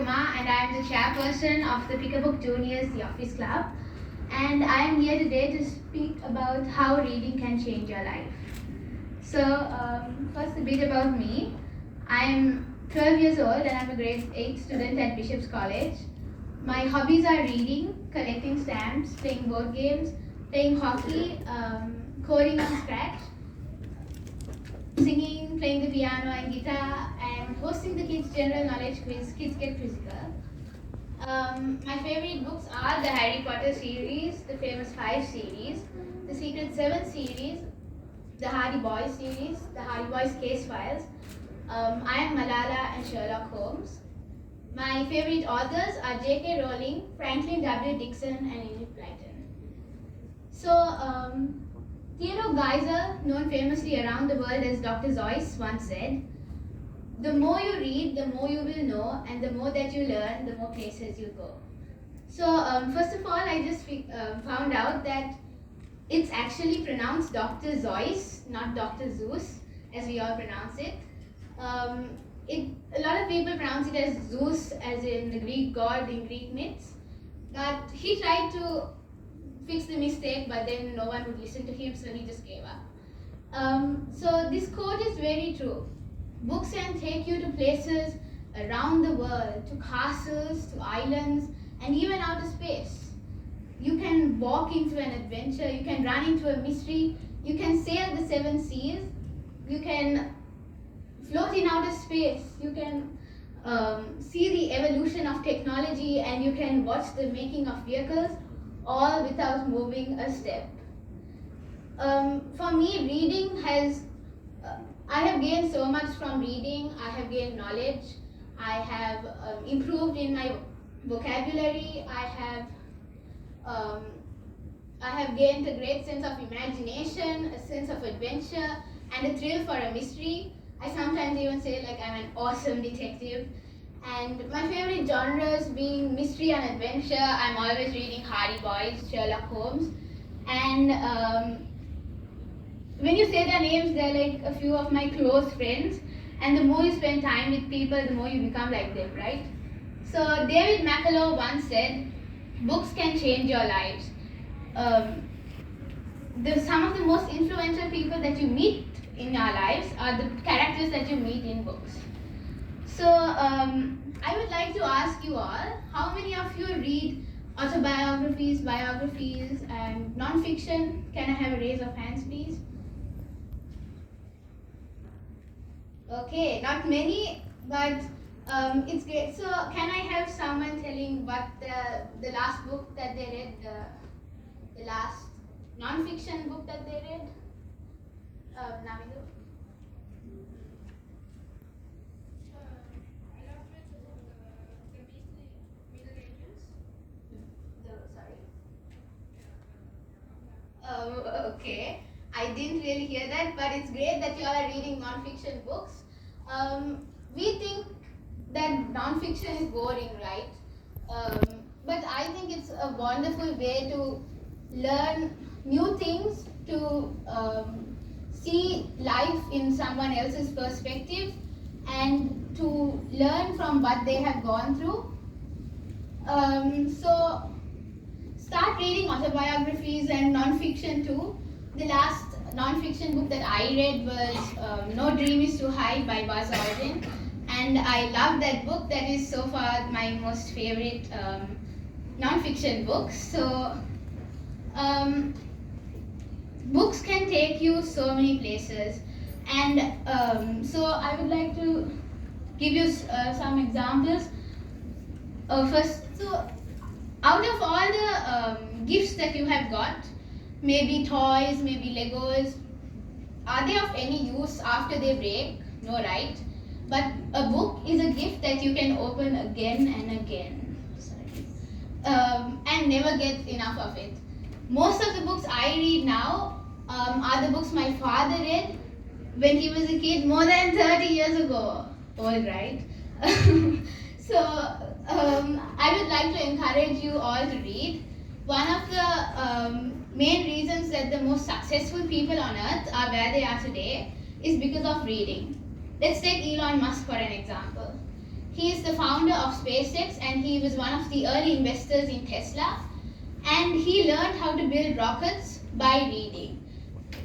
Kumar and I am the chairperson of the Pick a Book Juniors, the Office Club. And I am here today to speak about how reading can change your life. So, first a bit about me. I am 12 years old and I am a grade 8 student at Bishop's College. My hobbies are reading, collecting stamps, playing board games, playing hockey, coding on Scratch, singing, playing the piano and guitar, and hosting the kids' general knowledge quiz, Kids Get Physical. My favorite books are the Harry Potter series, the Famous 5 series, the Secret 7 series, the Hardy Boys series, the Hardy Boys Case Files, I Am Malala and Sherlock Holmes. My favorite authors are J.K. Rowling, Franklin W. Dixon and Enid Blyton. So, Theodore Geiser, known famously around the world as Dr. Seuss, once said, "The more you read, the more you will know, and the more that you learn, the more places you go." So, first of all, I just found out that it's actually pronounced Dr. Seuss, not Dr. Zeus, as we all pronounce it. A lot of people pronounce it as Zeus, as in the Greek god in Greek myths, but he tried to fix the mistake, but then no one would listen to him, so he just gave up. So this quote is very true. Books can take you to places around the world, to castles, to islands, and even outer space. You can walk into an adventure, you can run into a mystery, you can sail the 7 seas, you can float in outer space, you can see the evolution of technology, and you can watch the making of vehicles, all without moving a step. For me, reading I have gained so much from reading. I have gained knowledge, I have improved in my vocabulary, I have gained a great sense of imagination, a sense of adventure, and a thrill for a mystery. I sometimes even say like I'm an awesome detective. And my favorite genres being mystery and adventure, I'm always reading Hardy Boys, Sherlock Holmes. And when you say their names, they're like a few of my close friends. And the more you spend time with people, the more you become like them, right? So David McCullough once said, "Books can change your lives." Some of the most influential people that you meet in your lives are the characters that you meet in books. So I would like to ask you all, how many of you read autobiographies, biographies, and non-fiction? Can I have a raise of hands, please? Okay, not many, but it's great. So can I have someone telling what the last book that they read, the last non-fiction book that they read? Navidu? Okay, I didn't really hear that, but it's great that you all are reading non-fiction books. We think that non-fiction is boring, right? But I think it's a wonderful way to learn new things, to see life in someone else's perspective, and to learn from what they have gone through. So start reading autobiographies and non-fiction too. The last non-fiction book that I read was No Dream Is Too High by Buzz Aldrin, and I love that book. That is so far my most favorite non-fiction book. So books can take you so many places, and so I would like to give you some examples. First, so out of all the gifts that you have got, maybe toys, maybe Legos, are they of any use after they break? No, right? But a book is a gift that you can open again and again. And never get enough of it. Most of the books I read now are the books my father read when he was a kid more than 30 years ago. All right. So I would like to encourage you all to read. One of the main reasons that the most successful people on earth are where they are today is because of reading. Let's take Elon Musk for an example. He is the founder of SpaceX and he was one of the early investors in Tesla. And he learned how to build rockets by reading.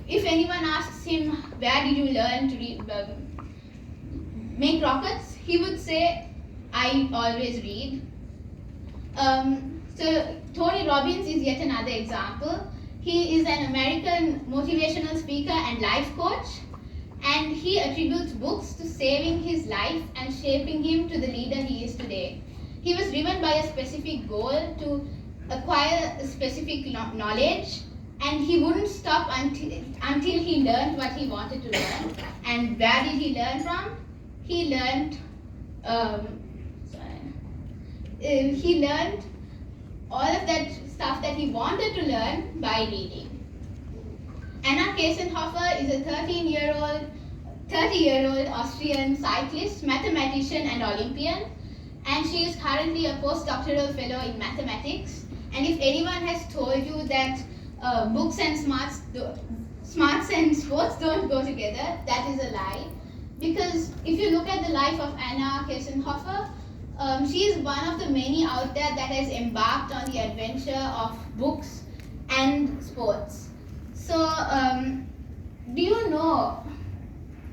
If anyone asks him, where did you learn to make rockets? He would say, I always read. So Tony Robbins is yet another example. He is an American motivational speaker and life coach, and he attributes books to saving his life and shaping him to the leader he is today. He was driven by a specific goal to acquire a specific knowledge, and he wouldn't stop until he learned what he wanted to learn. And where did he learn from? He learned all of that stuff that he wanted to learn by reading. Anna Kessenhofer is a 30-year-old Austrian cyclist, mathematician and Olympian, and she is currently a postdoctoral fellow in mathematics. And if anyone has told you that books and smarts and sports don't go together, that is a lie. Because if you look at the life of Anna Kessenhofer, she is one of the many out there that has embarked on the adventure of books and sports. So, do you know,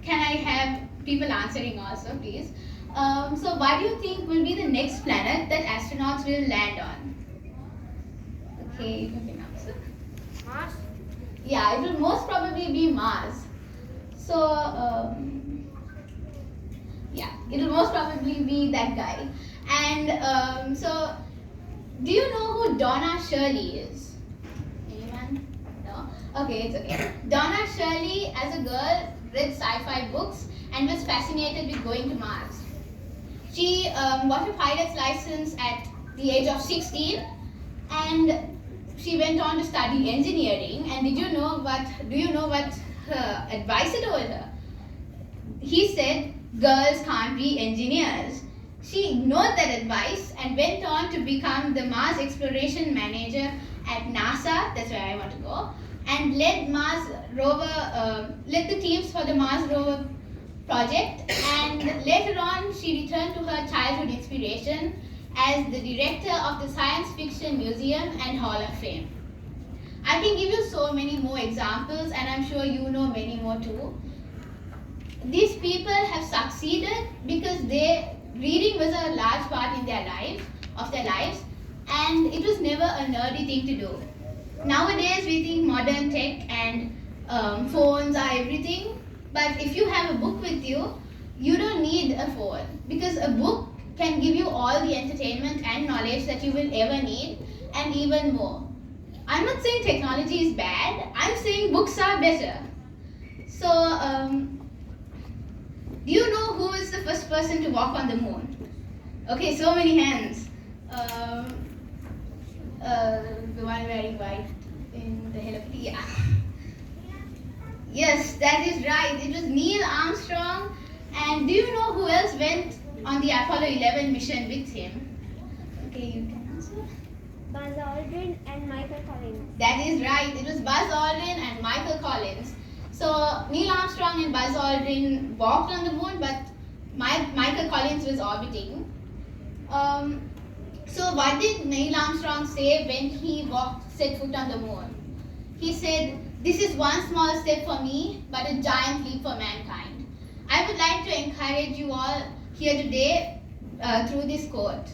can I have people answering also, please? So, what do you think will be the next planet that astronauts will land on? Okay, you can answer. Mars? Yeah, it will most probably be Mars. So, yeah, it will most probably be that guy. And so, do you know who Donna Shirley is? Anyone? No? Okay, it's okay. Donna Shirley, as a girl, read sci-fi books and was fascinated with going to Mars. She got a pilot's license at the age of 16, and she went on to study engineering. And do you know what her advisor told her? He said, girls can't be engineers. She ignored that advice and went on to become the Mars exploration manager at NASA, that's where I want to go, and led the teams for the Mars rover project. And later on, she returned to her childhood inspiration as the director of the Science Fiction Museum and Hall of Fame. I can give you so many more examples, and I'm sure you know many more too. These people have succeeded because reading was a large part in their lives, and it was never a nerdy thing to do. Nowadays, we think modern tech and phones are everything, but if you have a book with you, you don't need a phone, because a book can give you all the entertainment and knowledge that you will ever need, and even more. I'm not saying technology is bad, I'm saying books are better. So, do you know who is the first person to walk on the moon? Okay, so many hands. The one wearing white in the Hello Kitty, yeah. Yes, that is right. It was Neil Armstrong. And do you know who else went on the Apollo 11 mission with him? Okay, you can answer. Buzz Aldrin and Michael Collins. That is right. It was Buzz Aldrin and Michael Collins. So Neil Armstrong and Buzz Aldrin walked on the moon, but Michael Collins was orbiting. So what did Neil Armstrong say when he set foot on the moon? He said, "This is one small step for me, but a giant leap for mankind." I would like to encourage you all here today through this quote.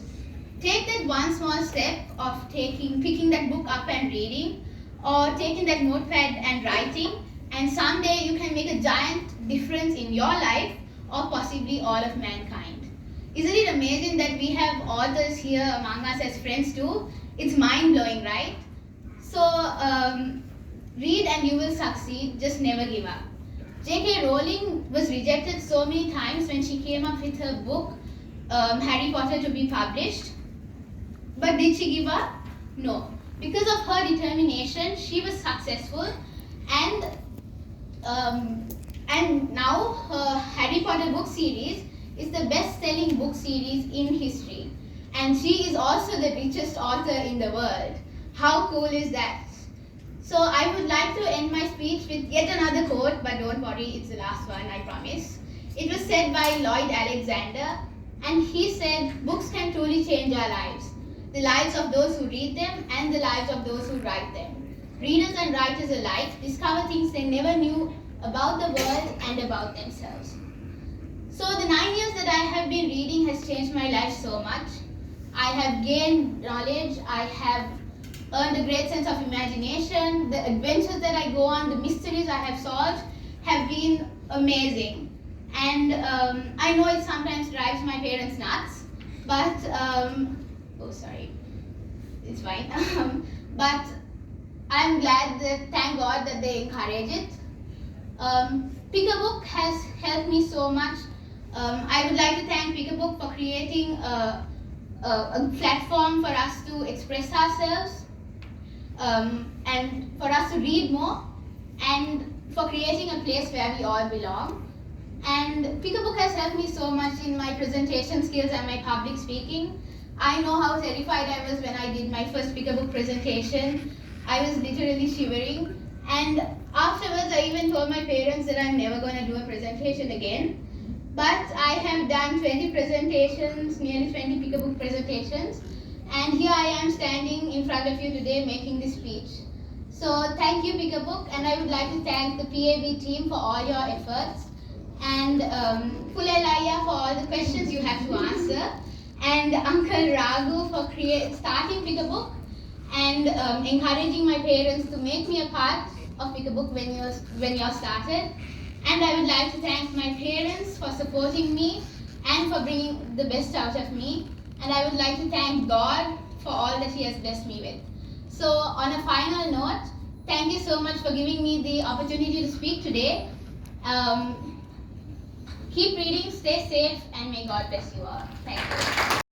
Take that one small step of picking that book up and reading, or taking that notepad and writing, and someday you can make a giant difference in your life or possibly all of mankind. Isn't it amazing that we have authors here among us as friends too? It's mind-blowing, right? So, read and you will succeed, just never give up. J.K. Rowling was rejected so many times when she came up with her book, Harry Potter, to be published. But did she give up? No. Because of her determination, she was successful, and now her Harry Potter book series is the best-selling book series in history. And she is also the richest author in the world. How cool is that? So I would like to end my speech with yet another quote, but don't worry, it's the last one, I promise. It was said by Lloyd Alexander. And he said, books can truly change our lives. The lives of those who read them and the lives of those who write them. Readers and writers alike discover things they never knew about the world and about themselves. So the 9 years that I have been reading has changed my life so much. I have gained knowledge, I have earned a great sense of imagination. The adventures that I go on, the mysteries I have solved have been amazing. And I know it sometimes drives my parents nuts, but, oh sorry, it's fine. But I'm glad that, thank God that they encourage it. Pick a Book has helped me so much. I would like to thank Pick a Book for creating a platform for us to express ourselves and for us to read more, and for creating a place where we all belong. And Pick a Book has helped me so much in my presentation skills and my public speaking. I know how terrified I was when I did my first Pick a Book presentation. I was literally shivering, and afterwards I even told my parents that I'm never going to do a presentation again. But I have done 20 presentations, nearly 20 Pick a Book presentations, and here I am standing in front of you today making this speech. So thank you, Pick a Book, and I would like to thank the PAB team for all your efforts, and Fulelaya for all the questions you have to answer, and Uncle Raghu for starting Pick a Book and encouraging my parents to make me a part of Pick a Book when you started. And I would like to thank my parents for supporting me and for bringing the best out of me. And I would like to thank God for all that He has blessed me with. So on a final note, thank you so much for giving me the opportunity to speak today. Keep reading, stay safe, and may God bless you all. Thank you.